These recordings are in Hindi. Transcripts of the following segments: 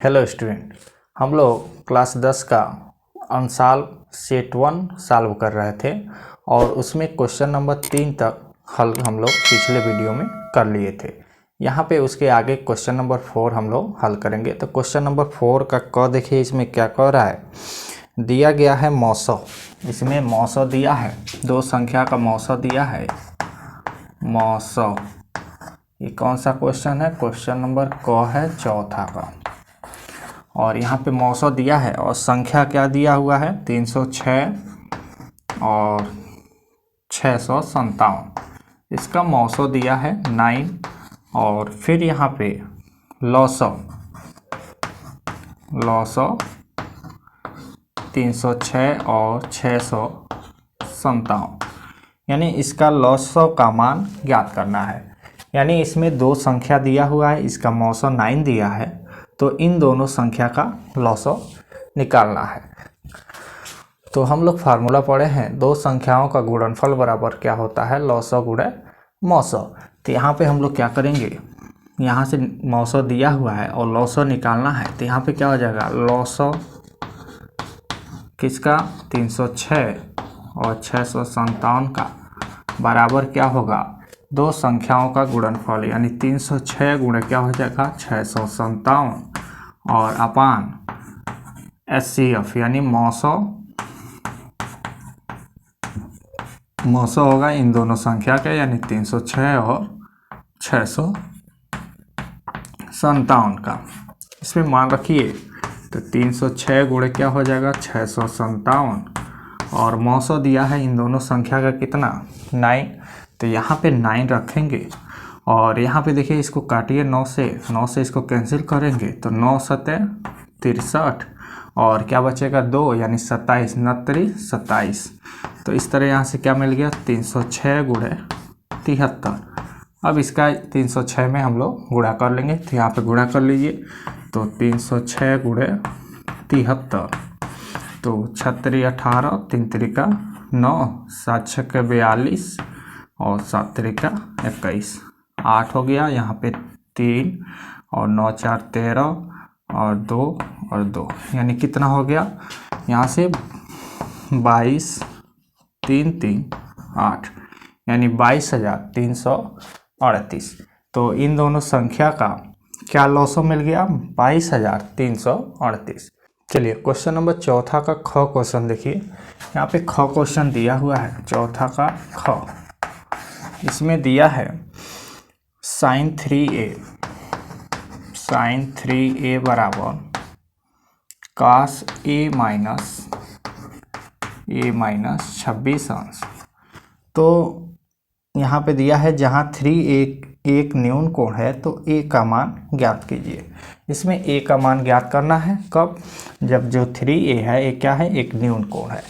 हेलो स्टूडेंट, हम लोग क्लास 10 का अंशाल सेट 1 सॉल्व कर रहे थे और उसमें क्वेश्चन नंबर 3 तक हल हम लोग पिछले वीडियो में कर लिए थे। यहाँ पे उसके आगे क्वेश्चन नंबर 4 हम लोग हल करेंगे। तो क्वेश्चन नंबर 4 का क देखिए, इसमें क्या कह रहा है। दिया गया है मौसौ, इसमें मौसौ दिया है, दो संख्या का मौसौ दिया है। मौसौ, ये कौन सा क्वेश्चन है? क्वेश्चन नंबर क है चौथा का। और यहाँ पे मौसौ दिया है और संख्या क्या दिया हुआ है? 306 और 657। इसका मौसौ दिया है 9 और फिर यहाँ पे लौसौ 306 और 657, यानी इसका लौसौ का मान ज्ञात करना है। यानी इसमें दो संख्या दिया हुआ है, इसका मौसौ 9 दिया है, तो इन दोनों संख्या का लौसौ निकालना है। तो हम लोग फार्मूला पढ़े हैं, दो संख्याओं का गुणनफल बराबर क्या होता है? लौसौ गुणे मौसौ। तो यहाँ पे हम लोग क्या करेंगे, यहाँ से मौसौ दिया हुआ है और लौसौ निकालना है। तो यहाँ पे क्या हो जाएगा? लौसौ किसका? 306 और 657 का बराबर क्या होगा? दो संख्याओं का गुणनफल, यानी 306 गुणे क्या हो जाएगा? 657 और अपान HCF, यानी मौसौ होगा इन दोनों संख्या का, यानी 306 और 657 का। इसमें मान रखिए, तो 306 गुणे क्या हो जाएगा? 657 और मौसौ दिया है इन दोनों संख्या का कितना? 9। तो यहाँ पे 9 रखेंगे और यहाँ पे देखिए, इसको काटिए 9 से इसको कैंसिल करेंगे तो 9 सते 63 और क्या बचेगा? 2, यानी 27 9 27। तो इस तरह यहाँ से क्या मिल गया? 306 गुणे 73। अब इसका 306 में हम लोग गुणा कर लेंगे, तो यहाँ पे गुणा कर लीजिए। तो 306 गुणे 73, तो 36 18 3 त्रिका 9 7 6 42 और 7 त्रिका 21, 8 हो गया। यहाँ पे 3 और 9 4 13 और 2 और 2, यानी कितना हो गया? यहाँ से 22 3 3 8, यानी 22,338। तो इन दोनों संख्या का क्या लौसौ मिल गया? 22,338। चलिए क्वेश्चन नंबर चौथा का ख क्वेश्चन देखिए। यहाँ पे ख क्वेश्चन दिया हुआ है, चौथा का ख। इसमें दिया है sin 3a बराबर cos a माइनस 26 अंश। तो यहाँ पे दिया है, जहाँ 3 एक न्यून कोण है तो a का मान ज्ञात कीजिए। इसमें a का मान ज्ञात करना है कब? जब जो 3a है, ये क्या है? एक न्यून कोण है।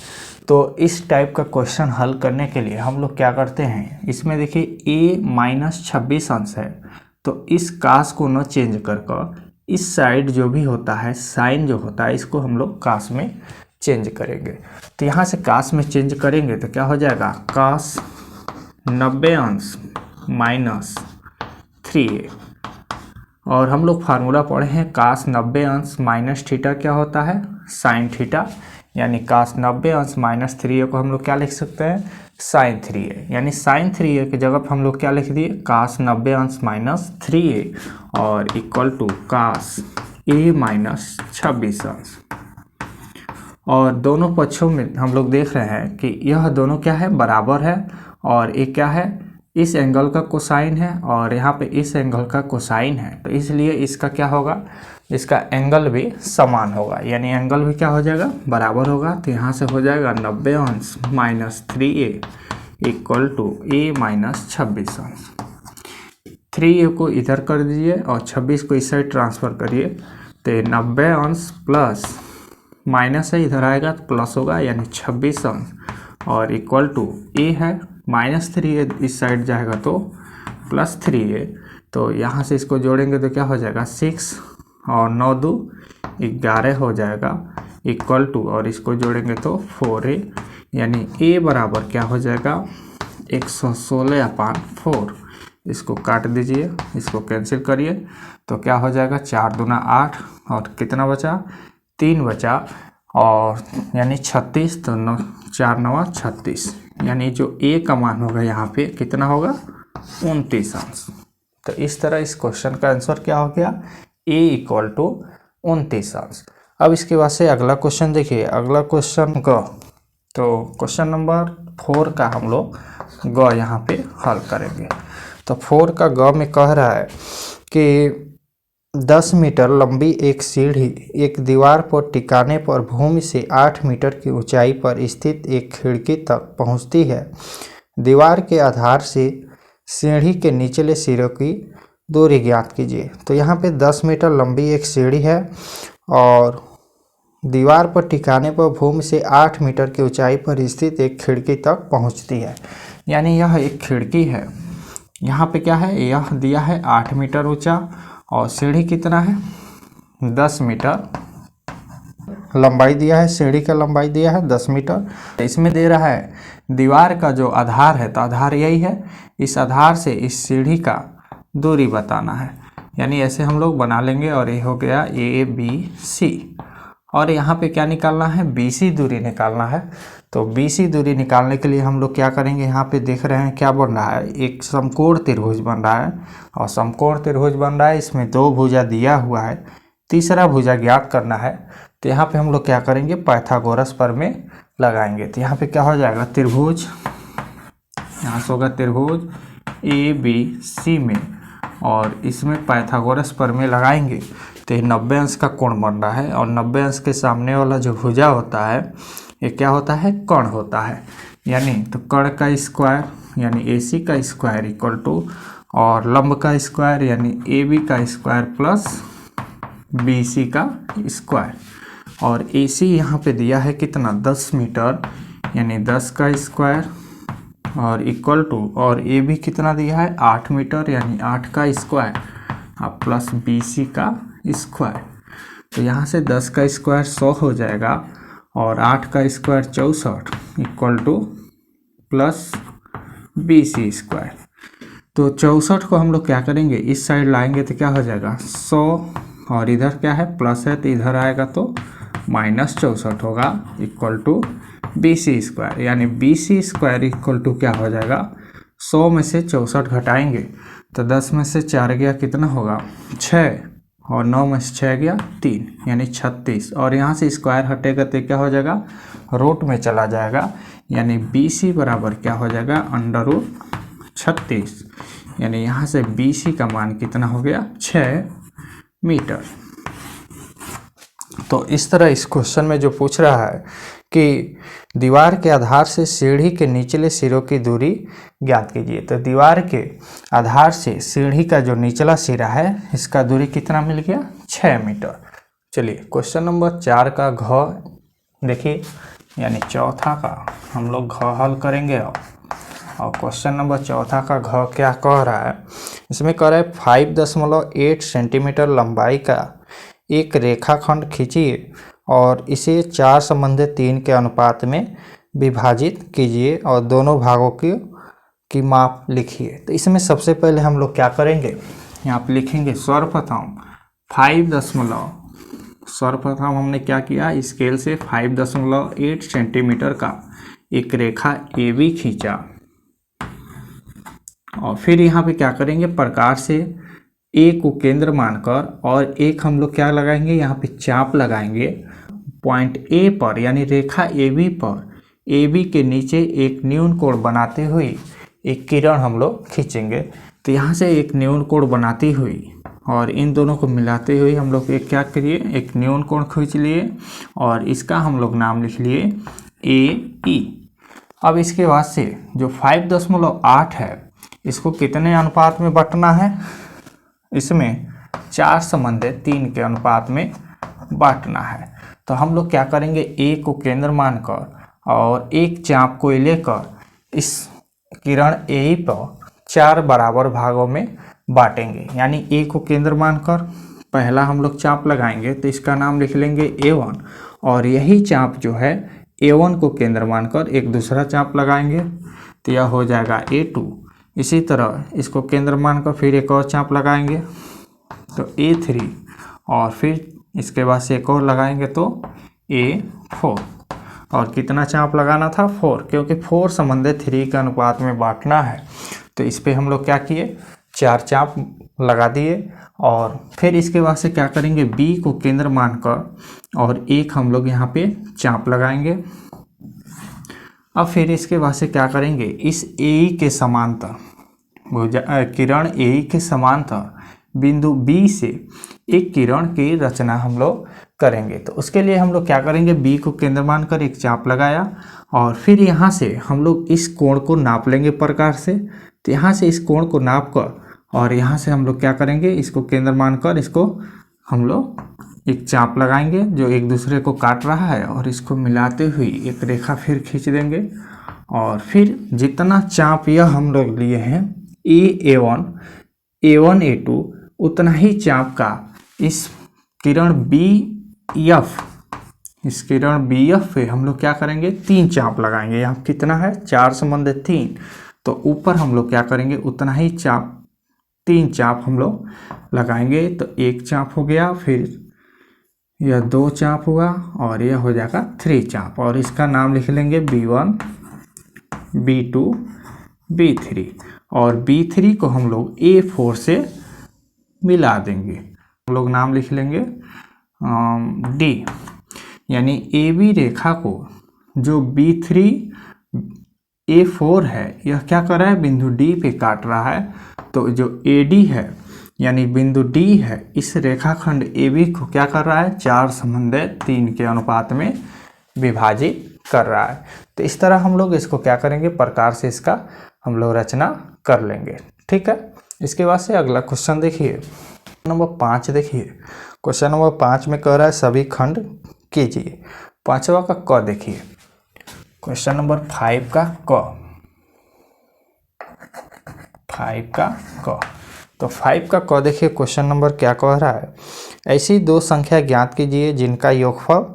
तो इस टाइप का क्वेश्चन हल करने के लिए हम लोग क्या करते हैं, इसमें देखिए a माइनस 26 अंश है, तो इस कास को न चेंज कर इस साइड जो भी होता है, साइन जो होता है, इसको हम लोग कास में चेंज करेंगे। तो यहाँ से कास में चेंज करेंगे तो क्या हो जाएगा? कास 90 अंश माइनस 3a। और हम लोग फार्मूला पढ़े हैं, कास 90 अंश माइनस थीटा क्या होता है? Sine theta. यानी कास 90 अंश माइनस 3a को हम लोग क्या लिख सकते हैं? Sign 3a। यानी साइन 3a की जगह पर हम लोग क्या लिख दिए? कास 90 अंश माइनस 3a और equal to cos a minus 26 अंश। और दोनों पक्षों में हम लोग देख रहे हैं कि यह दोनों क्या है? बराबर है। और ये क्या है? इस एंगल का कोसाइन है और यहाँ पे इस एंगल का कोसाइन है, तो इसलिए इसका क्या होगा? इसका एंगल भी समान होगा, यानी एंगल भी क्या हो जाएगा? बराबर होगा। तो यहाँ से हो जाएगा 90 अंश minus 3a equal to a minus 26 अंश। 3a को इधर कर दीजिए और 26 को इस साइड ट्रांसफ़र करिए, तो 90 अंश प्लस माइनस है, इधर आएगा तो प्लस होगा, यानी 26 अंश और इक्वल टू a है माइनस 3a, इस साइड जाएगा तो प्लस 3a। तो यहाँ से इसको जोड़ेंगे तो क्या हो जाएगा? 6 और 9 2 11 हो जाएगा इक्वल टू, और इसको जोड़ेंगे तो 4a, यानी a बराबर क्या हो जाएगा? 116/4। इसको काट दीजिए, इसको कैंसिल करिए, तो क्या हो जाएगा 4 दूना 8 और कितना बचा 3 बचा, और यानी 36, तो 4 9 36, यानी जो ए का मान होगा यहाँ पे कितना होगा 29 अंश। तो इस तरह इस क्वेश्चन का आंसर क्या हो गया ए इक्वल टू 29 अंश। अब इसके बाद से अगला क्वेश्चन देखिए, अगला क्वेश्चन ग, तो क्वेश्चन नंबर 4 का हम लोग ग यहाँ पे हल करेंगे। तो 4 का ग में कह रहा है कि 10 मीटर लंबी एक सीढ़ी एक दीवार पर टिकाने पर भूमि से 8 मीटर की ऊंचाई पर स्थित एक खिड़की तक पहुंचती है। दीवार के आधार से सीढ़ी के निचले सिरों की दूरी ज्ञात कीजिए। तो यहाँ पे 10 मीटर लंबी एक सीढ़ी है और दीवार पर टिकाने पर भूमि से 8 मीटर की ऊंचाई पर स्थित एक खिड़की तक पहुंचती है। यानी यह एक खिड़की है। यहाँ पे क्या है, यह दिया है 8 मीटर ऊंचा और सीढ़ी कितना है 10 मीटर लंबाई दिया है, सीढ़ी का लंबाई दिया है 10 मीटर। इसमें दे रहा है दीवार का जो आधार है, तो आधार यही है, इस आधार से इस सीढ़ी का दूरी बताना है। यानी ऐसे हम लोग बना लेंगे और ये हो गया ए बी सी। और यहाँ पे क्या निकालना है, बी सी दूरी निकालना है। तो बी सी दूरी निकालने के लिए हम लोग क्या करेंगे, यहाँ पे देख रहे हैं क्या बन रहा है, एक समकोण त्रिभुज बन रहा है। और समकोण त्रिभुज बन रहा है, इसमें 2 भुजा दिया हुआ है, तीसरा भुजा ज्ञात करना है। तो यहाँ पे हम लोग क्या करेंगे, पाइथागोरस प्रमेय लगाएंगे। तो यहाँ पे क्या हो जाएगा, त्रिभुज, यहाँ से होगा त्रिभुज ए बी सी में, और इसमें पाइथागोरस प्रमेय लगाएंगे तो ये 90 अंश का कोण बन रहा है। और 90 अंश के सामने वाला जो भुजा होता है ये क्या होता है, कर्ण होता है। यानी तो कर्ण का स्क्वायर यानी ए सी का स्क्वायर इक्वल टू, और लंब का स्क्वायर यानी ए बी का स्क्वायर प्लस बी सी का स्क्वायर। और ए सी यहाँ पे दिया है कितना 10 मीटर यानी 10 का स्क्वायर और इक्वल टू, और ए बी कितना दिया है 8 मीटर यानी 8 का स्क्वायर और प्लस बी सी का स्क्वायर। तो यहाँ से 10 का स्क्वायर 100 हो जाएगा और 8 का square 64 equal to plus B C square. तो 64 को हम लोग क्या करेंगे, इस साइड लाएंगे तो क्या हो जाएगा 100, और इधर क्या है प्लस है तो इधर आएगा तो माइनस 64 होगा equal to B C square. यानी B C square equal to क्या हो जाएगा, 100 में से 64 घटाएंगे तो 10 में से 4 गया कितना होगा 6, और 9 में से 6 गया 3 यानी 36, और यहाँ से स्क्वायर हटेगा तो क्या हो जाएगा रूट में चला जाएगा। यानी बी सी बराबर क्या हो जाएगा अंडर रूट 36, यानी यहाँ से बी सी का मान कितना हो गया 6 मीटर। तो इस तरह इस क्वेश्चन में जो पूछ रहा है कि दीवार के आधार से सीढ़ी के निचले सिरों की दूरी ज्ञात कीजिए। तो दीवार के आधार से सीढ़ी का जो निचला सिरा है इसका दूरी कितना मिल गया 6 मीटर। चलिए क्वेश्चन नंबर 4 का घ देखिए, यानी चौथा का हम लोग घ हल करेंगे। और क्वेश्चन नंबर 4 का घ क्या कह रहा है, इसमें कह रहा है 5.8 सेंटीमीटर लंबाई का एक रेखाखंड खींचिए और इसे 4 संबंधित 3 के अनुपात में विभाजित कीजिए और दोनों भागों की माप लिखिए। तो इसमें सबसे पहले हम लोग क्या करेंगे, यहाँ पे लिखेंगे सर्वप्रथम 5 सर्वप्रथम हमने क्या किया, स्केल से 5.8 सेंटीमीटर का एक रेखा ए बी खींचा, और फिर यहाँ पे क्या करेंगे प्रकार से ए को केंद्र मानकर, और एक हम लोग क्या लगाएंगे यहाँ पे चाप लगाएंगे पॉइंट ए पर, यानी रेखा ए बी पर ए बी के नीचे एक न्यून कोण बनाते हुए एक किरण हम लोग खींचेंगे। तो यहाँ से एक न्यून कोण बनाती हुई और इन दोनों को मिलाते हुए हम लोग एक क्या करिए, एक न्यून कोण खींच लिए और इसका हम लोग नाम लिख लिए ए ई। अब इसके बाद से जो 5.8 है इसको कितने अनुपात में बांटना है, इसमें 4 संबंधित 3 के अनुपात में बांटना है। तो हम लोग क्या करेंगे, ए को केंद्र मानकर और एक चाप को लेकर इस किरण ए पर 4 बराबर भागों में बांटेंगे। यानी ए को केंद्र मानकर पहला हम लोग चाप लगाएंगे तो इसका नाम लिख लेंगे A1, और यही चाप जो है A1 को केंद्र मानकर एक दूसरा चाप लगाएंगे तो यह हो जाएगा A2। इसी तरह इसको केंद्र मानकर फिर एक और चाप लगाएंगे तो A3 और फिर इसके बाद से एक और लगाएंगे तो A4। और कितना चाप लगाना था 4, क्योंकि 4 संबंधित 3 के अनुपात में बांटना है। तो इस पे हम लोग क्या किए 4 चाप लगा दिए और फिर इसके बाद से क्या करेंगे B को केंद्र मानकर और एक हम लोग यहाँ पे चाप लगाएंगे। अब फिर इसके बाद से क्या करेंगे इस AE के समांतर किरण AE के समांतर बिंदु B से एक किरण की रचना हम लोग करेंगे। तो उसके लिए हम लोग क्या करेंगे B को केंद्र मानकर एक चाप लगाया और फिर यहाँ से हम लोग इस कोण को नाप लेंगे प्रकार से। तो यहाँ से इस कोण को नाप कर और यहाँ से हम लोग क्या करेंगे इसको केंद्र मानकर इसको हम लोग एक चाप लगाएंगे जो एक दूसरे को काट रहा है और इसको मिलाते हुए एक रेखा फिर खींच देंगे। और फिर जितना चाप यह हम लोग लिए हैं A1 A2 उतना ही चाप का इस किरण BF पे हम लोग क्या करेंगे 3 चाप लगाएंगे। यहाँ कितना है 4 संबंधित 3, तो ऊपर हम लोग क्या करेंगे उतना ही चाप 3 चाप हम लोग लगाएंगे। तो एक चाप हो गया, फिर यह 2 चाप हुआ और यह हो जाएगा 3 चाप और इसका नाम लिख लेंगे B1 B2 B3 और B3 को हम लोग A4 से मिला देंगे। हम लोग नाम लिख लेंगे D, यानी AB रेखा को जो B3 A4 है यह क्या कर रहा है बिंदु D पे काट रहा है। तो जो AD है यानी बिंदु D है इस रेखाखंड AB को क्या कर रहा है 4 संबंधित 3 के अनुपात में विभाजित कर रहा है। तो इस तरह हम लोग इसको क्या करेंगे प्रकार से इसका हम लोग रचना कर लेंगे। ठीक है, इसके बाद से अगला क्वेश्चन देखिए नंबर 5। देखिए क्वेश्चन नंबर 5 में कह रहा है सभी खंड कीजिए। 5वां का क देखिए, क्वेश्चन नंबर 5 का क, 5 का क। तो 5 का क देखिए क्वेश्चन नंबर क्या कह रहा है, ऐसी 2 संख्या ज्ञात कीजिए जिनका योगफल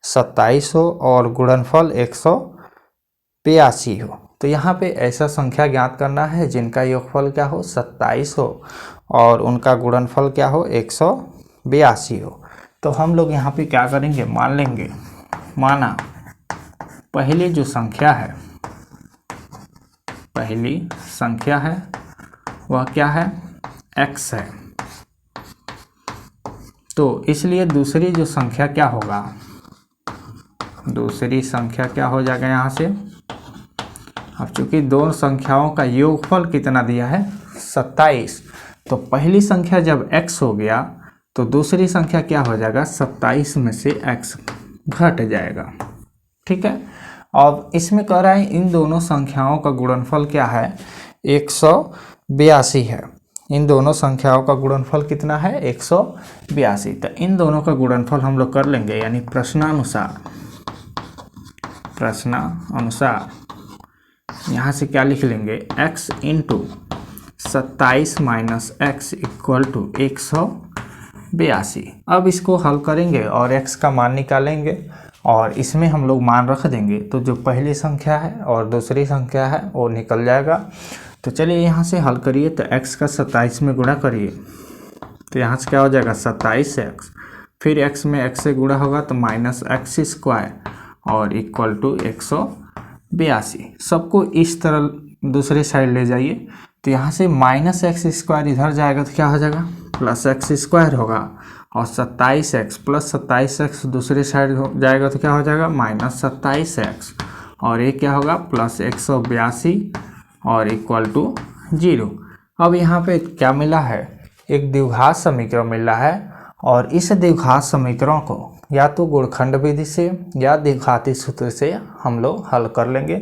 27 हो और गुणनफल 182 हो। तो यहाँ पे ऐसा संख्या ज्ञात करना है जिनका योगफल क्या हो 27 हो और उनका गुणनफल क्या हो 182 हो। तो हम लोग यहाँ पे क्या करेंगे मान लेंगे, माना पहली जो संख्या है, पहली संख्या है वह क्या है x है। तो इसलिए दूसरी जो संख्या क्या होगा, दूसरी संख्या क्या हो जाएगा यहाँ से। अब चूंकि दोनों संख्याओं का योगफल कितना दिया है 27, तो पहली संख्या जब x हो गया तो दूसरी संख्या क्या हो जाएगा 27 में से x घट जाएगा। ठीक है, अब इसमें कह रहा है इन दोनों संख्याओं का गुणनफल क्या है 182 है। इन दोनों संख्याओं का गुणनफल कितना है 182। तो इन दोनों का गुणनफल हम लोग कर लेंगे, यानी प्रश्नानुसार यहाँ से क्या लिख लेंगे x into 27 minus x equal to 182। अब इसको हल करेंगे और x का मान निकालेंगे और इसमें हम लोग मान रख देंगे। तो जो पहली संख्या है और दूसरी संख्या है वो निकल जाएगा। तो चलिए यहाँ से हल करिए, तो x का 27 में गुणा करिए तो यहाँ से क्या हो जाएगा 27x, फिर x में x से गुणा होगा तो माइनस एक्स स्क्वायर और इक्वल टू 182। सबको इस तरह दूसरे साइड ले जाइए, तो यहाँ से माइनस एक्स स्क्वायर इधर जाएगा तो क्या हो जाएगा प्लस एक्स स्क्वायर होगा और 27x प्लस 27x दूसरे साइड जाएगा तो क्या हो जाएगा माइनस 27x और ये क्या होगा प्लस 182 और इक्वल टू 0। अब यहाँ पे क्या मिला है एक द्विघात समीकरण मिला है और इस द्विघात समीकरण को या तो गुणखंड विधि से या द्विघाती सूत्र से हम लोग हल कर लेंगे।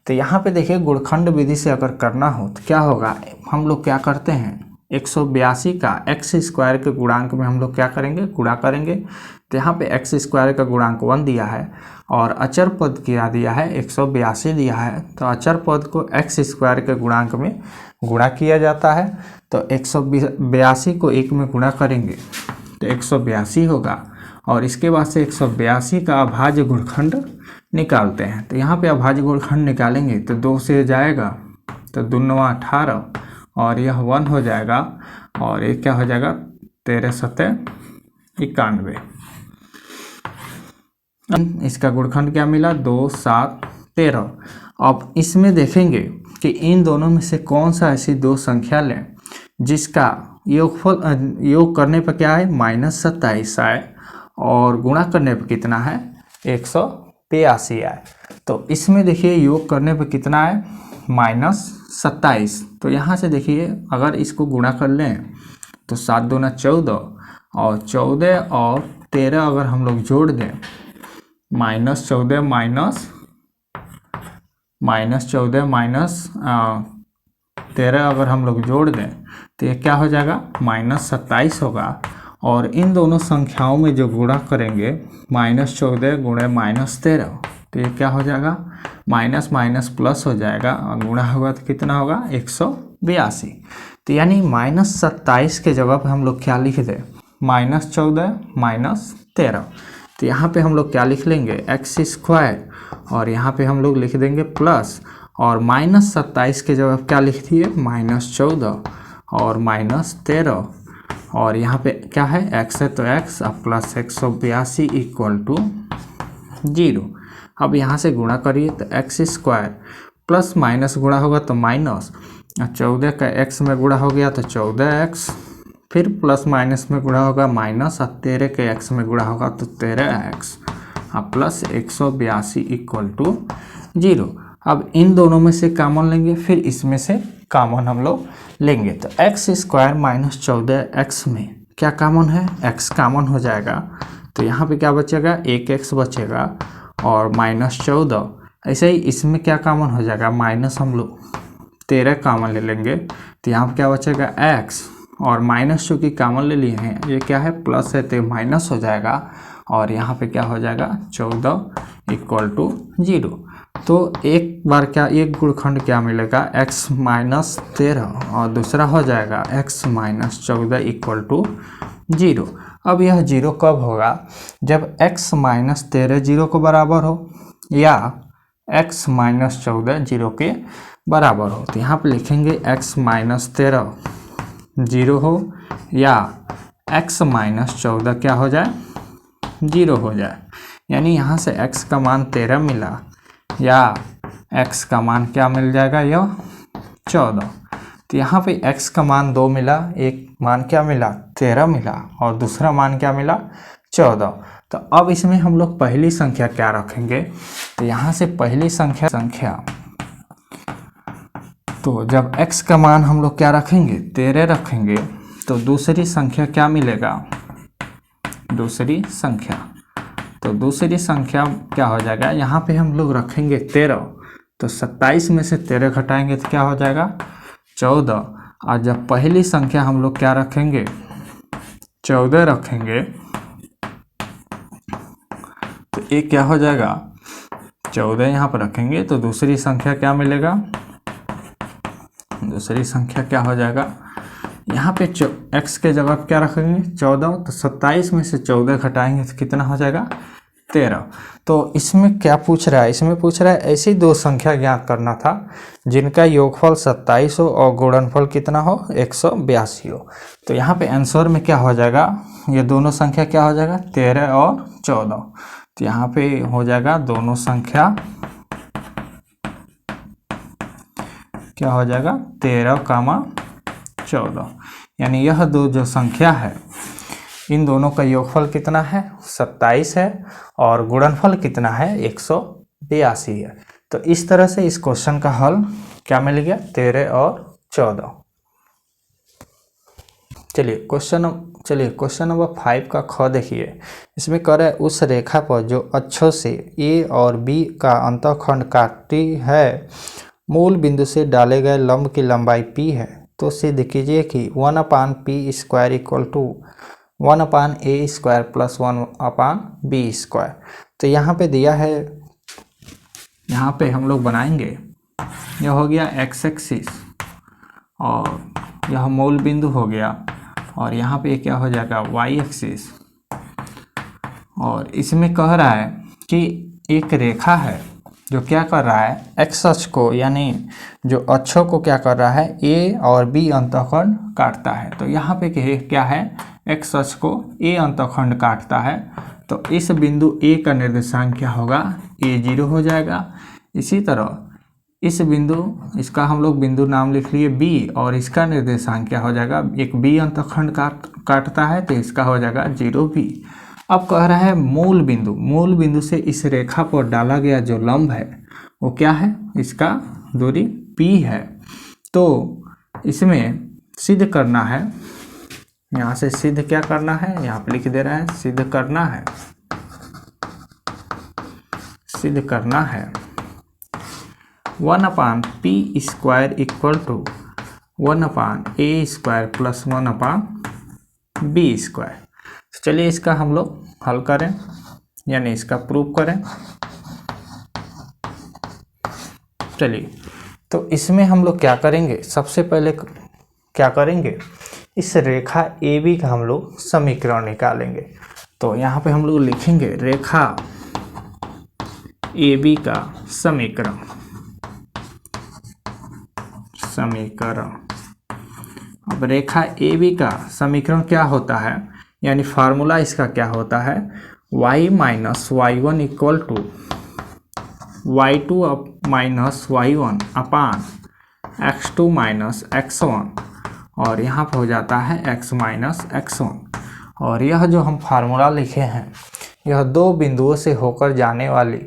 तो यहाँ पे देखिए गुणखंड विधि से अगर करना हो तो क्या होगा, हम लोग क्या करते हैं 182 का एक्स स्क्वायर के गुणांक में हम लोग क्या करेंगे गुणा करेंगे। तो यहाँ पे एक्स स्क्वायर का गुणांक 1 दिया है और अचर पद क्या दिया है 182 दिया है। तो अचर पद को एक्स स्क्वायर के गुणांक में गुणा किया जाता है। तो 182 को 1 में गुणा करेंगे तो 182 होगा और इसके बाद से 182 का अभाज्य गुणखंड निकालते हैं। तो यहाँ पे अभाज्य गुणखंड निकालेंगे तो 2 से जाएगा तो 2×9 18 और यह 1 हो जाएगा और ये क्या हो जाएगा 13×7 = 91। इसका गुणनखंड क्या मिला 2 7 13। अब इसमें देखेंगे कि इन दोनों में से कौन सा ऐसी दो संख्या लें जिसका योग करने पर क्या है -27 आए और गुणा करने पर कितना है 182 आए। तो इसमें देखिए योग करने पर कितना है -27। तो यहाँ से देखिए अगर इसको गुणा कर लें तो 7 दूना 14 और 14 और 13 अगर हम लोग जोड़ दें -14 -13 अगर हम लोग जोड़ दें तो ये क्या हो जाएगा -27 होगा। और इन दोनों संख्याओं में जो गुणा करेंगे -14 गुणे -13 तो ये क्या हो जाएगा माइनस माइनस प्लस हो जाएगा और गुणा होगा तो कितना होगा 182। तो यानी -27 के जगह पे हम लोग क्या लिख दें -14 -13। तो यहाँ पे हम लोग क्या लिख लेंगे x² और यहाँ पे हम लोग लिख देंगे प्लस और -27 के जगह क्या लिख दिए -14 और -13 और यहाँ पे क्या है x है तो x और प्लस 182 = 0। अब यहाँ से गुणा करिए तो x² प्लस माइनस गुणा होगा तो माइनस 14 का x में गुणा हो गया तो 14x फिर प्लस माइनस में गुणा होगा माइनस और 13 के x में गुणा होगा तो 13x और प्लस 182 = 0। अब इन दोनों में से कॉमन लेंगे फिर इसमें से कॉमन हम लोग लेंगे तो x² - 14x में क्या कॉमन है x कॉमन हो जाएगा। तो यहाँ पे क्या बचेगा 1x बचेगा और -14। ऐसे ही इसमें क्या कॉमन हो जाएगा माइनस हम लोग 13 कॉमन ले लेंगे तो यहाँ पे क्या बचेगा x और माइनस चूँकि कॉमन ले लिए हैं ये क्या है प्लस है तो माइनस हो जाएगा और यहाँ पे क्या हो जाएगा 14 = 0। तो एक बार क्या एक गुणखंड क्या मिलेगा x - 13 और दूसरा हो जाएगा x - 14 = 0। अब यह 0 कब होगा जब x - 13 0 के बराबर हो या x - 14 0 के बराबर हो। तो यहाँ पे लिखेंगे x - 13 0 हो या x - 14 क्या हो जाए 0 हो जाए। यानी यहाँ से x का मान 13 मिला या x का मान क्या मिल जाएगा यह 14। तो यहाँ पे x का मान 2 मिला एक मान क्या मिला 13 मिला और दूसरा मान क्या मिला 14। तो अब इसमें हम लोग पहली संख्या क्या रखेंगे तो यहाँ से पहली संख्या तो जब x का मान हम लोग क्या रखेंगे 13 रखेंगे तो दूसरी संख्या क्या मिलेगा दूसरी संख्या क्या हो जाएगा यहाँ पे हम लोग रखेंगे 13 तो 27 में से 13 घटाएंगे तो क्या हो जाएगा 14। और जब पहली संख्या हम लोग क्या रखेंगे 14 रखेंगे तो ये क्या हो जाएगा 14 यहाँ पर रखेंगे तो दूसरी संख्या क्या मिलेगा दूसरी संख्या क्या हो जाएगा यहाँ पे x के जगह क्या रखेंगे 14 तो 27 में से 14 घटाएंगे तो कितना हो जाएगा 13। तो इसमें क्या पूछ रहा है इसमें पूछ रहा है ऐसी दो संख्या ज्ञात करना था जिनका योगफल 27 हो और गुणनफल कितना हो 182 हो। तो यहाँ पे आंसर में क्या हो जाएगा ये दोनों संख्या क्या हो जाएगा 13 और 14। तो यहाँ पे हो जाएगा दोनों संख्या क्या हो जाएगा 13, 14 यानी यह दो जो संख्या है इन दोनों का योगफल कितना है 27 है और गुणनफल कितना है 182 है। तो इस तरह से इस क्वेश्चन का हल क्या मिल गया 13 और 14। चलिए क्वेश्चन नंबर 5 का ख देखिए। इसमें कह रहा है उस रेखा पर जो अक्षों से A और B का अंतःखंड काटती है मूल बिंदु से डाले गए लंब की लंबाई p है तो सिद्ध कीजिए कि 1/p² = 1/a² + 1/b²। तो यहाँ पे दिया है यहाँ पे हम लोग बनाएंगे यह हो गया x एक्सिस और यह मूल बिंदु हो गया और यहाँ पे क्या हो जाएगा y एक्सिस। और इसमें कह रहा है कि एक रेखा है जो क्या कर रहा है, एक्स अक्ष को यानी जो अक्षों को क्या कर रहा है, ए और बी अंतःखंड काटता है। तो यहाँ पे क्या है, एक्स अक्ष को ए अंतःखंड काटता है। तो इस बिंदु ए का निर्देशांक क्या होगा, a0 हो जाएगा। इसी तरह इस बिंदु, इसका हम लोग बिंदु नाम लिख लिए बी, और इसका निर्देशांक क्या हो जाएगा, एक बी अंतःखंड काटता है तो इसका हो जाएगा 0b। अब कह रहा है मूल बिंदु से इस रेखा पर डाला गया जो लंब है वो क्या है, इसका दूरी p है। तो इसमें सिद्ध करना है, यहाँ से सिद्ध क्या करना है, यहाँ पे लिख दे रहा है, सिद्ध करना है 1/p² equal to 1/a² plus 1/b²। चलिए इसका हम लोग हल करें, यानी इसका प्रूफ करें। चलिए, तो इसमें हम लोग क्या करेंगे, सबसे पहले क्या करेंगे, इस रेखा AB का हम लोग समीकरण निकालेंगे। तो यहाँ पे हम लोग लिखेंगे रेखा AB का समीकरण। अब रेखा AB का समीकरण क्या होता है, यानी फार्मूला इसका क्या होता है, y minus y1 equal to y2 minus y1 upon x2 minus x1, और यहाँ पर हो जाता है x माइनस x1। और यह जो हम फार्मूला लिखे हैं, यह दो बिंदुओं से होकर जाने वाली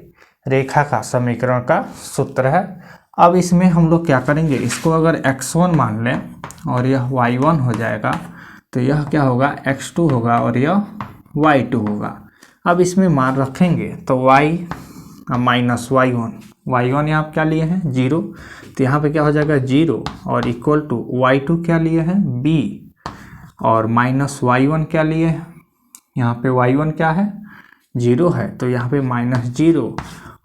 रेखा का समीकरण का सूत्र है। अब इसमें हम लोग क्या करेंगे, इसको अगर x1 मान लें और यह y1 हो जाएगा, तो यह क्या होगा, x2 होगा और यह y2 होगा। अब इसमें मान रखेंगे तो y माइनस y1 यहाँ क्या लिए हैं, 0, तो यहाँ पे क्या हो जाएगा 0, और इक्वल टू y2 क्या लिए हैं, b, और माइनस y1 क्या लिए हैं, यहाँ पे y1 क्या है, 0 है, तो यहाँ पे माइनस 0,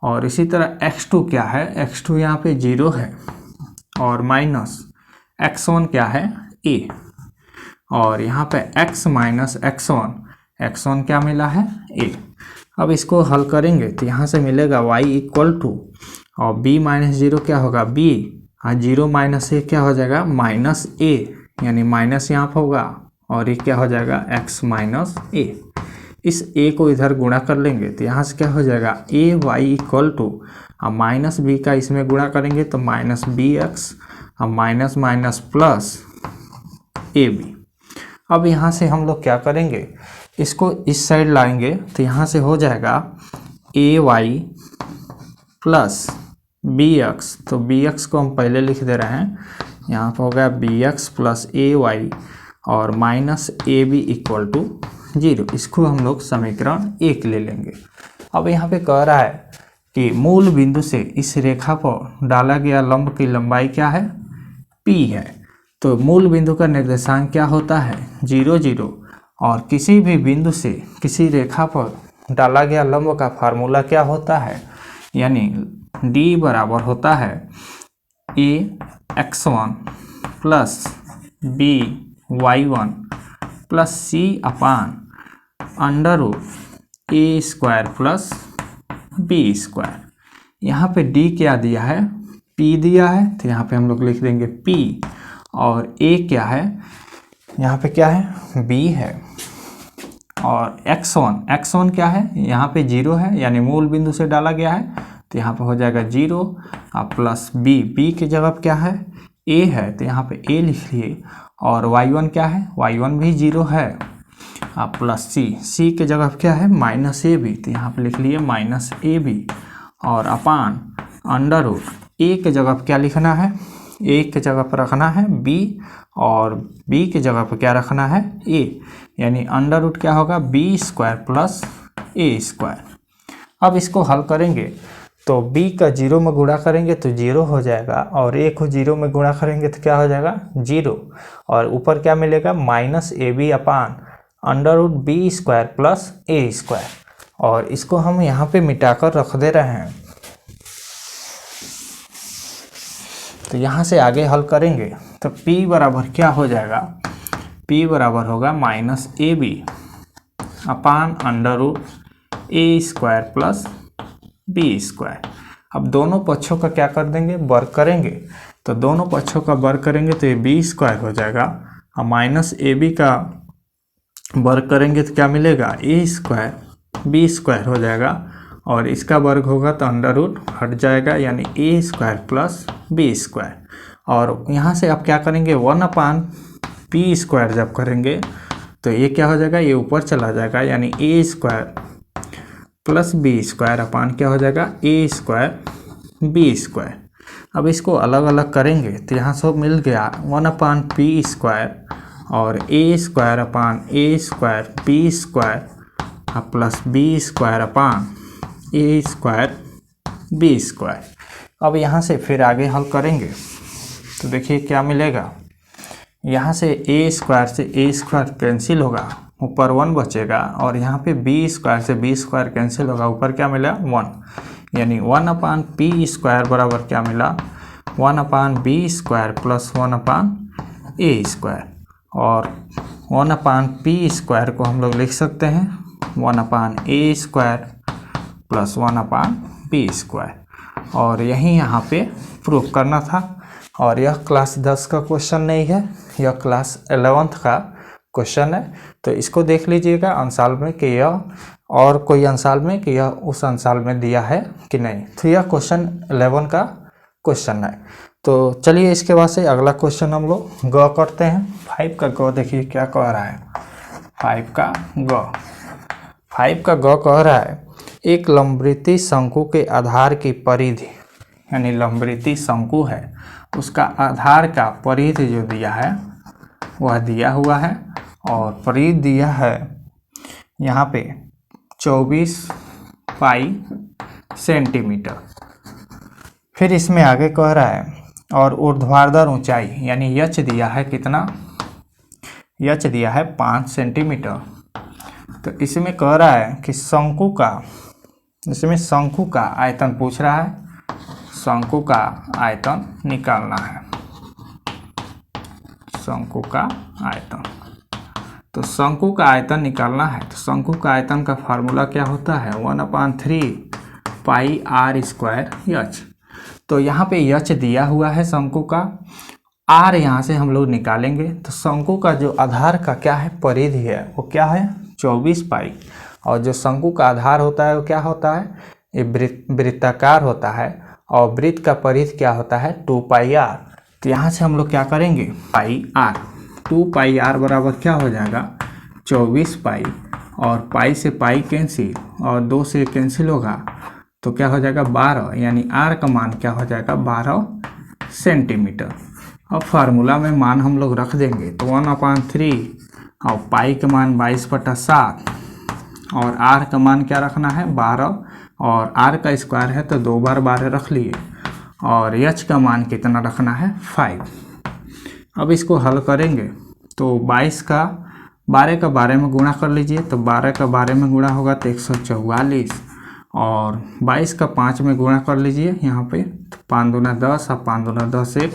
और इसी तरह x2 क्या है, x2 यहाँ पे 0 है, और माइनस x1 क्या है, a, और यहाँ पे x माइनस x1 क्या मिला है, a। अब इसको हल करेंगे तो यहाँ से मिलेगा y इक्वल टू, और b माइनस 0 क्या होगा, b, और 0 माइनस a क्या हो जाएगा, माइनस a, यानी माइनस यहाँ पर होगा, और ये क्या हो जाएगा, x माइनस a। इस a को इधर गुणा कर लेंगे तो यहाँ से क्या हो जाएगा, ay इक्वल टू, अब माइनस b का इसमें गुणा करेंगे तो माइनस bx, अब माइनस माइनस प्लस ab। अब यहाँ से हम लोग क्या करेंगे, इसको इस साइड लाएंगे तो यहाँ से हो जाएगा ay प्लस bx, तो bx को हम पहले लिख दे रहे हैं, यहाँ पर हो गया bx प्लस ay, और माइनस ab इक्वल टू 0। इसको हम लोग समीकरण 1 ले लेंगे। अब यहाँ पे कह रहा है कि मूल बिंदु से इस रेखा पर डाला गया लंब की लंबाई क्या है, p है। तो मूल बिंदु का निर्देशांक क्या होता है, 0 0, और किसी भी बिंदु से किसी रेखा पर डाला गया लंब का फार्मूला क्या होता है, यानी d बराबर होता है ax1 plus by1 plus c अपान √a² प्लस b²। यहाँ पे d क्या दिया है, p दिया है, तो यहाँ पे हम लोग लिख देंगे p, और a क्या है, यहाँ पे क्या है, b है, और x1 क्या है, यहाँ पे 0 है, यानी मूल बिंदु से डाला गया है, तो यहाँ पे हो जाएगा 0, और प्लस b की जगह क्या है, a है, तो यहाँ पे a लिख लिए, और y1 क्या है, y1 भी 0 है, प्लस c के जगह क्या है, माइनस ab, तो यहाँ पे लिख लिए माइनस ab, और अपान √a के जगह क्या लिखना है, a के जगह पर रखना है b, और b के जगह पर क्या रखना है, a, यानी √ क्या होगा, b² प्लस a²। अब इसको हल करेंगे तो b का 0 में गुणा करेंगे तो 0 हो जाएगा, और a को 0 में गुणा करेंगे तो क्या हो जाएगा, 0, और ऊपर क्या मिलेगा, माइनस ab अपान √b² प्लस a²। और इसको हम यहाँ पे मिटाकर रख दे रहे हैं। तो यहाँ से आगे हल करेंगे तो p बराबर क्या हो जाएगा, p बराबर होगा माइनस ab अपान √a² प्लस b²। अब दोनों पक्षों का क्या कर देंगे, वर्ग करेंगे। तो दोनों पक्षों का वर्ग करेंगे तो ये बी स्क्वायर हो जाएगा, और माइनस ए बी का वर्ग करेंगे तो क्या मिलेगा, ए स्क्वायर बी स्क्वायर हो जाएगा, और इसका वर्ग होगा तो अंडर रूट हट जाएगा, यानी A square plus B square. और यहाँ से आप क्या करेंगे, 1 पी स्क्वायर जब करेंगे तो ये क्या हो जाएगा, ये ऊपर चला जाएगा, यानी A square plus B square upon क्या हो जाएगा, ए स्क्वायर बी स्क्वायर। अब इसको अलग अलग करेंगे तो यहाँ सब मिल गया 1 पी स्क्वायर और A square upon A square B square plus B square upon A square B square. अब यहाँ से फिर आगे हल करेंगे तो देखिए क्या मिलेगा, यहाँ से ए स्क्वायर से ए स्क्वायर कैंसिल होगा, ऊपर 1 बचेगा, और यहाँ पे बी स्क्वायर से बी स्क्वायर कैंसिल होगा, ऊपर क्या मिला 1, यानी 1 पी स्क्वायर बराबर क्या मिला, 1 बी स्क्वायर प्लस 1 ए स्क्वायर। और 1 पी स्क्वायर को हम लोग लिख सकते हैं 1 ए स्क्वायर प्लस 1 बी स्क्वायर। और यही यहाँ पे प्रूफ करना था। और यह क्लास 10 का क्वेश्चन नहीं है, यह क्लास 11th का क्वेश्चन है। तो इसको देख लीजिएगा अंसाल में कि यह और कोई अंसाल में कि यह उस अंसाल में दिया है कि नहीं। तो यह क्वेश्चन 11 का क्वेश्चन है। तो चलिए इसके बाद से अगला क्वेश्चन हम लोग ग करते हैं। 5 का ग देखिए क्या कह रहा है, 5 का ग कह रहा है एक लंबवृत्तीय शंकु के आधार की परिधि, यानी लंबवृत्तीय शंकु है उसका आधार का परिधि जो दिया है वह दिया हुआ है, और परिधि दिया है यहाँ पे 24 पाई सेंटीमीटर। फिर इसमें आगे कह रहा है और ऊर्ध्वाधर ऊंचाई यानी यच दिया है कितना, यच दिया है 5 सेंटीमीटर। तो इसमें कह रहा है कि शंकु का, इसमें शंकु का आयतन पूछ रहा है, शंकु का आयतन निकालना है, शंकु का आयतन। तो शंकु का आयतन निकालना है तो शंकु का आयतन का फार्मूला क्या होता है 1/3 पाई आर स्क्वायर यच। तो यहाँ पे यच दिया हुआ है शंकु का, आर यहाँ से हम लोग निकालेंगे। तो शंकु का जो आधार का क्या है परिधि है वो क्या है 24 पाई, और जो शंकु का आधार होता है वो क्या होता है, ये वृत्ताकार होता है, और वृत्त का परिधि क्या होता है 2 पाई आर। तो यहाँ से हम लोग क्या करेंगे पाई आर, 2 पाई आर बराबर क्या हो जाएगा 24 पाई, और पाई से पाई कैंसिल और 2 से कैंसिल होगा तो क्या हो जाएगा 12, यानी आर का मान क्या हो जाएगा 12 सेंटीमीटर। अब फार्मूला में मान हम लोग रख देंगे तो 1/3 और पाई का मान 22/7 और आर का मान क्या रखना है 12, और आर का स्क्वायर है तो 2 बार 12 रख लिए, और एच का मान कितना रखना है 5। अब इसको हल करेंगे तो 22 का 12 का 12 में गुणा कर लीजिए, तो 12 का 12 में गुणा होगा तो 144, और 22 का 5 में गुणा कर लीजिए यहाँ पे तो 5 दूना 10 और 5 दूना 10 1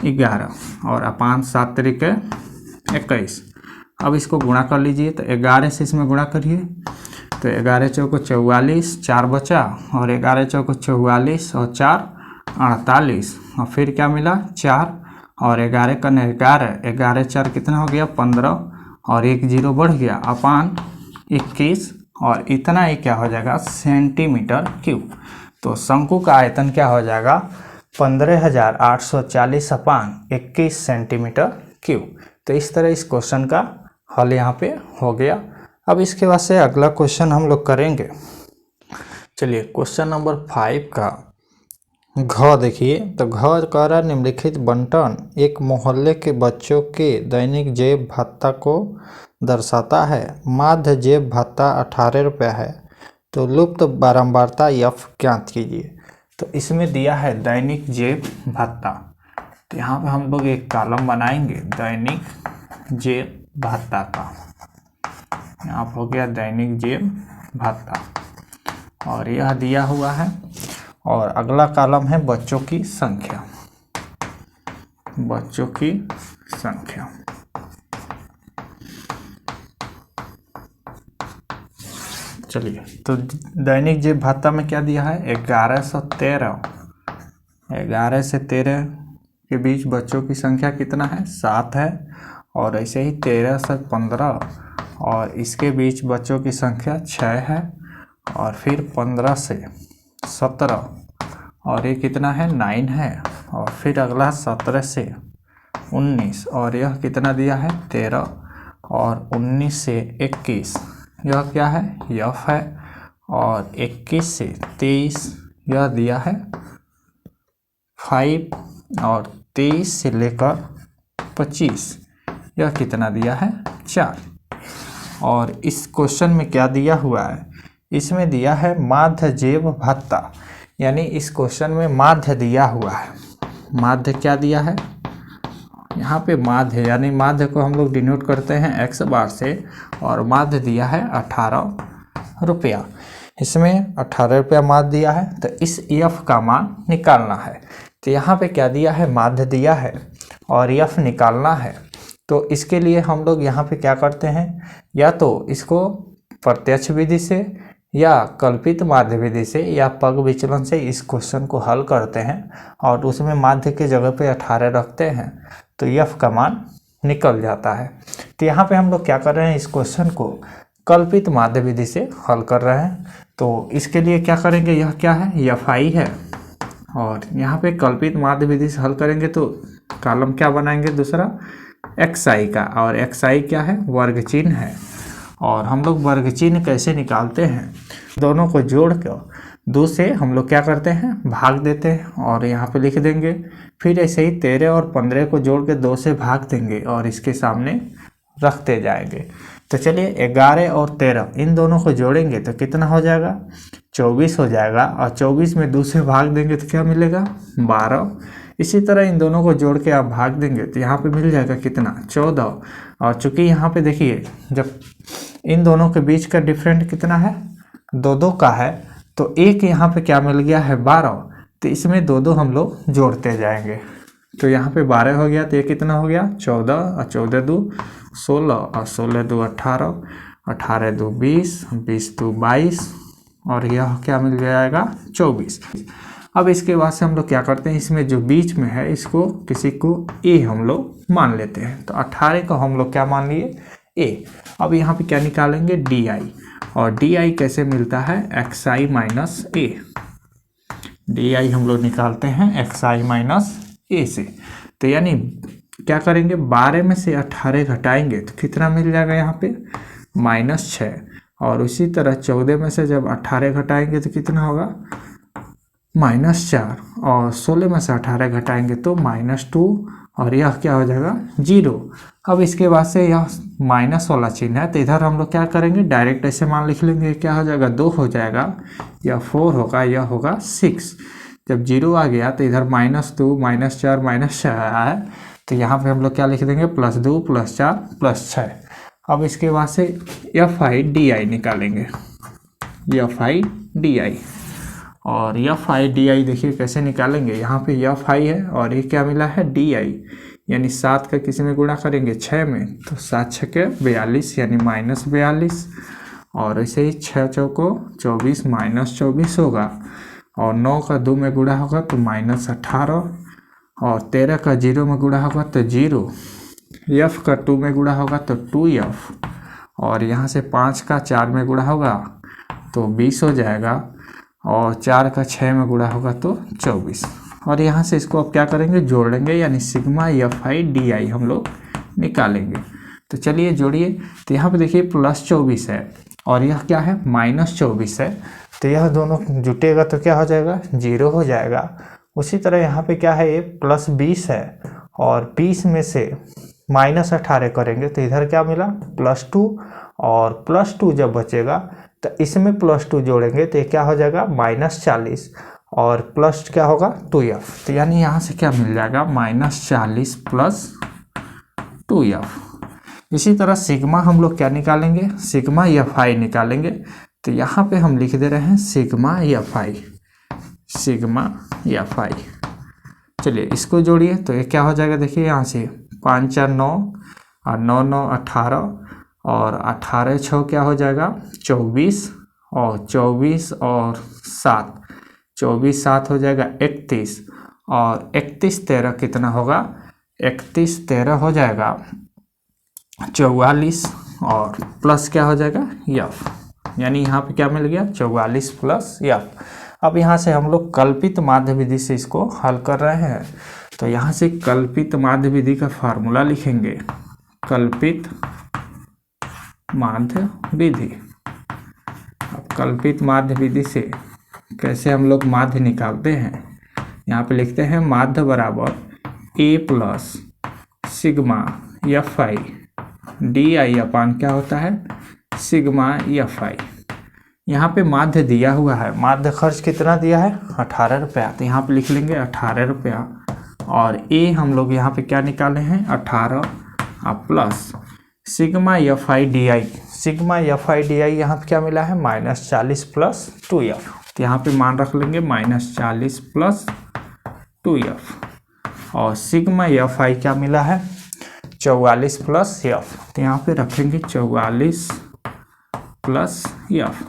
11, और अपान 7 तरीके 21। अब इसको गुणा कर लीजिए तो 11 से इसमें गुणा करिए तो 11 चौको 44, 4 बचा, और 11 चौको 44 और 4 48, और फिर क्या मिला 4, और 11 का 11, 11 4 कितना हो गया 15, और 1 0 बढ़ गया अपान 21, और इतना ही क्या हो जाएगा सेंटीमीटर क्यूब। तो शंकु का आयतन क्या हो जाएगा 15,840 अपान 21 सेंटीमीटर क्यूब। तो इस तरह इस क्वेश्चन का हल यहाँ पे हो गया। अब इसके बाद से अगला क्वेश्चन हम लोग करेंगे। चलिए क्वेश्चन नंबर 5 का घ देखिए। तो घ कह रहा निम्नलिखित बंटन एक मोहल्ले के बच्चों के दैनिक जेब भत्ता को दर्शाता है। माध्य जेब भत्ता 18 रुपया है, तो लुप्त बारंबारता एफ ज्ञात कीजिए। तो इसमें दिया है दैनिक जेब भत्ता, तो यहाँ पे हम लोग एक कॉलम बनाएंगे दैनिक जेब भत्ता का, यहाँ हो गया दैनिक जेब भत्ता, और यह दिया हुआ है। और अगला कॉलम है बच्चों की संख्या, बच्चों की संख्या। चलिए, तो दैनिक जीव भत्ता में क्या दिया है 1113। 11 से 13 के बीच बच्चों की संख्या कितना है 7 है। और ऐसे ही 13 से 15 और इसके बीच बच्चों की संख्या 6 है। और फिर 15 से 17 और ये कितना है 9 है। और फिर अगला 17 से 19 और यह कितना दिया है 13। और 19 से 21 यह क्या है यफ है। और 21 से 23 यह दिया है 5। और 23 से लेकर 25 यह कितना दिया है 4। और इस क्वेश्चन में क्या दिया हुआ है, इसमें दिया है माध्य जीव भत्ता, यानी इस क्वेश्चन में माध्य दिया हुआ है। माध्य क्या दिया है यहाँ पे माध्य, यानी माध्य को हम लोग डिनोट करते हैं x बार से। और माध्य दिया है 18 रुपया। इसमें 18 रुपया माध्य दिया है, तो इस f का मान निकालना है। तो यहाँ पे क्या दिया है माध्य दिया है और f निकालना है। तो इसके लिए हम लोग यहाँ पे क्या करते हैं, या तो इसको प्रत्यक्ष विधि से या कल्पित माध्य विधि से या पग विचलन से इस क्वेश्चन को हल करते हैं और उसमें माध्य के जगह पे 18 रखते हैं, तो f का मान निकल जाता है। तो यहाँ पे हम लोग क्या कर रहे हैं, इस क्वेश्चन को कल्पित माध्य विधि से हल कर रहे हैं। तो इसके लिए क्या करेंगे, यह क्या है fi है। और यहाँ पे कल्पित माध्य विधि से हल करेंगे तो कॉलम क्या बनाएंगे दूसरा xi का। और xi क्या है वर्ग चिन्ह है। और हम लोग वर्ग चिन्ह कैसे निकालते हैं, दोनों को जोड़ कर 2 से हम लोग क्या करते हैं भाग देते हैं और यहाँ पे लिख देंगे। फिर ऐसे ही 13 और 15 को जोड़ के 2 से भाग देंगे और इसके सामने रखते जाएंगे। तो चलिए 11 और 13 इन दोनों को जोड़ेंगे तो कितना हो जाएगा 24 हो जाएगा। और 24 में 2 से भाग देंगे तो क्या मिलेगा 12। इसी तरह इन दोनों को जोड़ के आप भाग देंगे तो यहाँ पे मिल जाएगा कितना 14। और चूंकि यहाँ पे देखिए जब इन दोनों के बीच का डिफरेंट कितना है 2-2 का है, तो एक यहाँ पे क्या मिल गया है 12। तो इसमें 2-2 हम लोग जोड़ते जाएंगे। तो यहाँ पे 12 हो गया, तो ये कितना हो गया 14 और 14 2 16 और 16 2 18, 18 2 20, 20 2 22 और यह क्या मिल जाएगा 24। अब इसके बाद से हम लोग क्या करते हैं, इसमें जो बीच में है इसको किसी को a हम लोग मान लेते हैं। तो 18 को हम लोग क्या मान लिए a। अब यहाँ पे क्या निकालेंगे di। और di कैसे मिलता है xi माइनस a। di हम लोग निकालते हैं xi माइनस a से। तो यानी क्या करेंगे 12 में से 18 घटाएंगे तो कितना मिल जाएगा यहाँ पे -6। और उसी तरह 14 में से जब 18 घटाएंगे तो कितना होगा -4। और 16 में से 18 घटाएंगे तो -2 और यह क्या हो जाएगा 0। अब इसके बाद से यह माइनस वाला चिन्ह है, तो इधर हम लोग क्या करेंगे डायरेक्ट ऐसे मान लिख लेंगे। क्या हो जाएगा 2 हो जाएगा, यह 4 होगा, यह होगा 6। जब 0 आ गया तो इधर -2 -4 -6 आया है, तो यहाँ पे हम लोग क्या लिख देंगे +2 +4 +6। अब इसके बाद से fi di निकालेंगे, fi di। और fi di देखिए कैसे निकालेंगे, यहाँ पे fi है और ये क्या मिला है di, यानी 7 का किसी में गुणा करेंगे 6 में, तो 7 6 के 42 यानी -42। और ऐसे ही 6 चौको 24 -24 होगा। और 9 का 2 में गुणा होगा तो -18। और 13 का 0 में गुणा होगा तो 0। f का 2 में गुणा होगा तो 2f। और यहाँ से 5 का 4 में गुणा होगा तो 20 हो जाएगा। और 4 का 6 में गुणा होगा तो 24। और यहाँ से इसको अब क्या करेंगे जोड़ लेंगे, यानी सिग्मा fi di हम लोग निकालेंगे। तो चलिए जोड़िए। तो यहाँ पे देखिए +24 है और यह क्या है -24 है, तो यह दोनों जुटेगा तो क्या हो जाएगा 0 हो जाएगा। उसी तरह यहाँ पे क्या है ये +20 है और 20 में से -18 करेंगे तो इधर क्या मिला +2। और +2 जब बचेगा तो इसमें +2 जोड़ेंगे तो ये क्या हो जाएगा -40 और प्लस क्या होगा 2f। तो यानी यहाँ से क्या मिल जाएगा -40 + 2f। इसी तरह सिग्मा हम लोग क्या निकालेंगे सिग्मा fi निकालेंगे। तो यहाँ पे हम लिख दे रहे हैं सिग्मा fi। चलिए इसको जोड़िए तो ये क्या हो जाएगा, देखिए यहाँ से 5 4 9 और 9 9 18 और 18 6 क्या हो जाएगा 24 और 24 और 7, 24 7 हो जाएगा 31, और 31 13 कितना होगा, 31 13 हो जाएगा 44, और प्लस क्या हो जाएगा यफ, यानी यहाँ पे क्या मिल गया 44 प्लस यफ। अब यहाँ से हम लोग कल्पित माध्य विधि से इसको हल कर रहे हैं, तो यहाँ से कल्पित माध्य विधि का फार्मूला लिखेंगे, कल्पित माध्य विधि। अब कल्पित माध्य विधि से कैसे हम लोग माध्य निकालते हैं, यहाँ पे लिखते हैं माध्य बराबर a plus sigma F I D I upon क्या होता है सिग्मा एफ आई। यहाँ पे माध्य दिया हुआ है, माध्य खर्च कितना दिया है 18 रुपया, तो यहाँ पे लिख लेंगे 18 रुपया, और a हम लोग यहाँ पे क्या निकाले हैं 18 plus sigma F I D I, sigma F I D आई यहाँ पे क्या मिला है -40 प्लस 2f, तो यहाँ पे मान रख लेंगे -40 प्लस 2f, और सिग्मा एफ आई क्या मिला है 44 प्लस एफ, तो यहाँ पे रखेंगे 44 प्लस एफ।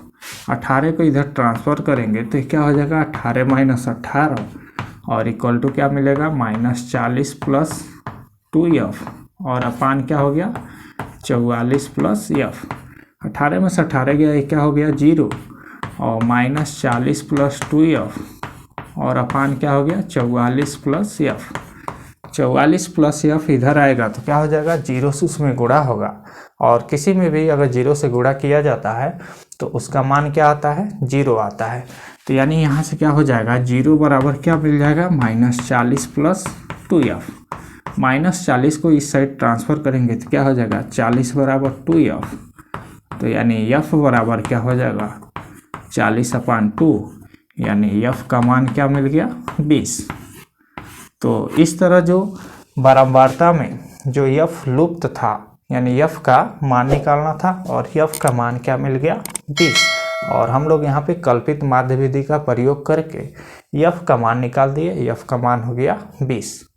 18 को इधर ट्रांसफर करेंगे तो क्या हो जाएगा 18 माइनस 18, और इक्वल टू क्या मिलेगा -40 प्लस 2f, और अपान क्या हो गया 44 प्लस एफ। 18 में से 18 गया, ये क्या हो गया 0, और -40 प्लस 2f, और अपान क्या हो गया 44 प्लस एफ। 44 प्लस एफ इधर आएगा तो क्या हो जाएगा 0 से उसमें गुणा होगा, और किसी में भी अगर 0 से गुणा किया जाता है तो उसका मान क्या आता है 0 आता है, तो यानी यहाँ से क्या हो जाएगा 0 बराबर क्या मिल जाएगा -40 प्लस 2f। -40 को इस साइड ट्रांसफ़र करेंगे तो क्या हो जाएगा 40 बराबर 2f, तो यानी f बराबर क्या हो जाएगा 40/2, यानी f का मान क्या मिल गया 20। तो इस तरह जो बारंबारता में जो f लुप्त था, यानी f का मान निकालना था, और f का मान क्या मिल गया 20, और हम लोग यहाँ पे कल्पित माध्य विधि का प्रयोग करके f का मान निकाल दिए, f का मान हो गया 20।